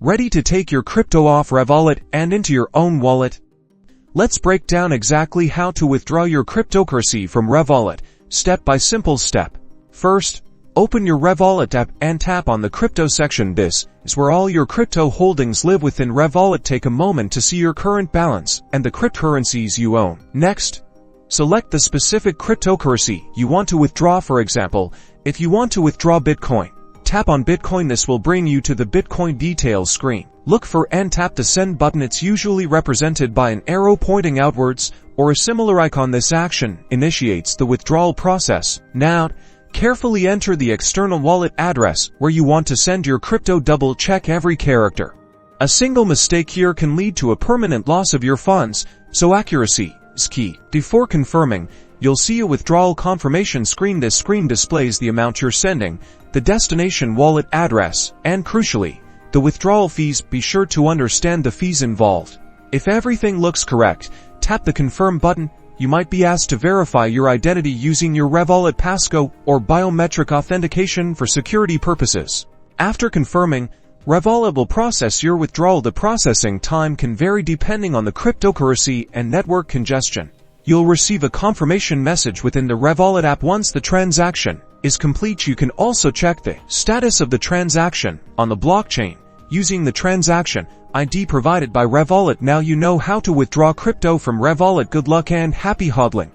Ready to take your crypto off Revolut and into your own wallet? Let's break down exactly how to withdraw your cryptocurrency from Revolut, step by simple step. First, open your Revolut app and tap on the crypto section. This is where all your crypto holdings live within Revolut. Take a moment to see your current balance and the cryptocurrencies you own. Next, select the specific cryptocurrency you want to withdraw. For example, if you want to withdraw Bitcoin, tap on Bitcoin. This will bring you to the Bitcoin details screen. Look for and tap the send button. It's usually represented by an arrow pointing outwards or a similar icon. This action initiates the withdrawal process. Now, carefully enter the external wallet address where you want to send your crypto. Double check every character. A single mistake here can lead to a permanent loss of your funds, so accuracy is key. Before confirming, you'll see a withdrawal confirmation screen. This screen displays the amount you're sending, the destination wallet address, and crucially, the withdrawal fees. Be sure to understand the fees involved. If everything looks correct, tap the confirm button. You might be asked to verify your identity using your Revolut passcode or biometric authentication for security purposes. After confirming, Revolut will process your withdrawal. The processing time can vary depending on the cryptocurrency and network congestion. You'll receive a confirmation message within the Revolut app once the transaction is complete. You can also check the status of the transaction on the blockchain using the transaction ID provided by Revolut. Now you know how to withdraw crypto from Revolut. Good luck and happy hodling.